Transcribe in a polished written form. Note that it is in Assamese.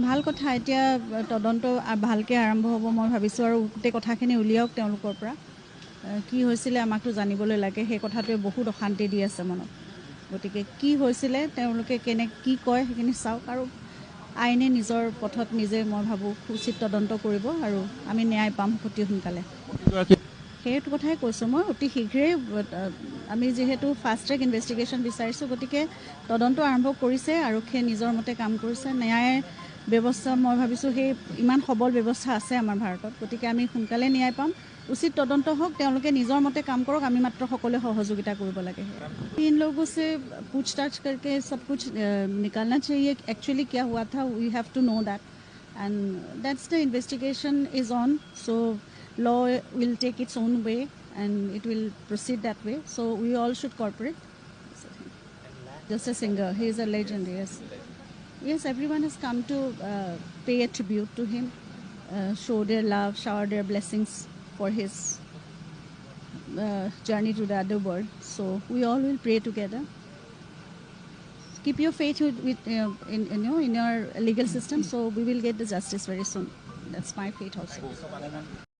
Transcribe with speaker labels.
Speaker 1: ভাল কথা এতিয়া তদন্ত ভালকৈ আৰম্ভ হ'ব মই ভাবিছোঁ আৰু গোটেই কথাখিনি উলিয়াওক তেওঁলোকৰ পৰা কি হৈছিলে আমাকতো জানিবলৈ লাগে সেই কথাটোৱে বহুত অশান্তি দি আছে মনত গতিকে কি হৈছিলে তেওঁলোকে কি কয় সেইখিনি চাওক আৰু আইনে নিজৰ পথত নিজে মই ভাবোঁ উচিত তদন্ত কৰিব আৰু আমি ন্যায় পাম অতি সোনকালে সেইটো কথাই কৈছোঁ মই অতি শীঘ্ৰেই আমি যিহেতু ফাষ্ট ট্ৰেক ইনভেষ্টিগেশ্যন বিচাৰিছোঁ গতিকে তদন্ত আৰম্ভ কৰিছে আৰক্ষীয়ে নিজৰ মতে কাম কৰিছে ন্যায় ব্যৱস্থা মই ভাবিছোঁ সেই ইমান সবল ব্যৱস্থা আছে আমাৰ ভাৰতত গতিকে আমি সোনকালে ন্যায় পাম उचित तदंत होक তেওঁলোকে নিজৰ মতে কাম কৰক আমি মাত্ৰ সকলোৱে সহযোগিতা কৰিব লাগে इन लोगों से पूछताछ करके सब कुछ निकालना चाहिए एक्चुअली क्या हुआ था we have to know that and that's the investigation is on so law will take its own way and it will proceed that way so we all should cooperate just a singer he is a legend yes everyone has come to pay a tribute to him show their love shower their blessings for his journey to the other world. So we all will pray together. Keep your faith in your legal system. So we will get the justice very soon. That's my faith also.